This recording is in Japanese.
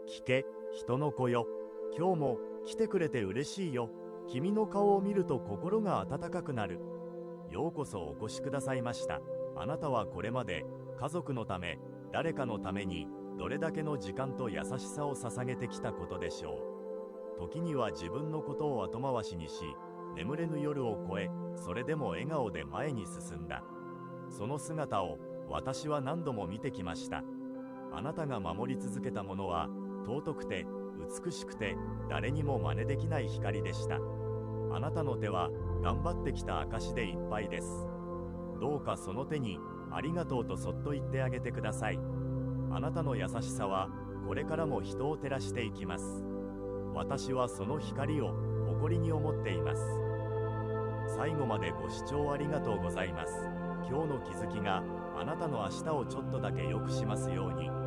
聞け、人の子よ。今日も来てくれて嬉しいよ。君の顔を見ると心が温かくなる。ようこそお越しくださいました。あなたはこれまで家族のため、誰かのためにどれだけの時間と優しさを捧げてきたことでしょう。時には自分のことを後回しにし、眠れぬ夜を越え、それでも笑顔で前に進んだ。その姿を私は何度も見てきました。あなたが守り続けたものは尊くて美しくて誰にも真似できない光でした。あなたの手は頑張ってきた証でいっぱいです。どうかその手にありがとうとそっと言ってあげてください。あなたの優しさはこれからも人を照らしていきます。私はその光を誇りに思っています。最後までご視聴ありがとうございます。今日の気づきがあなたの明日をちょっとだけ良くしますように。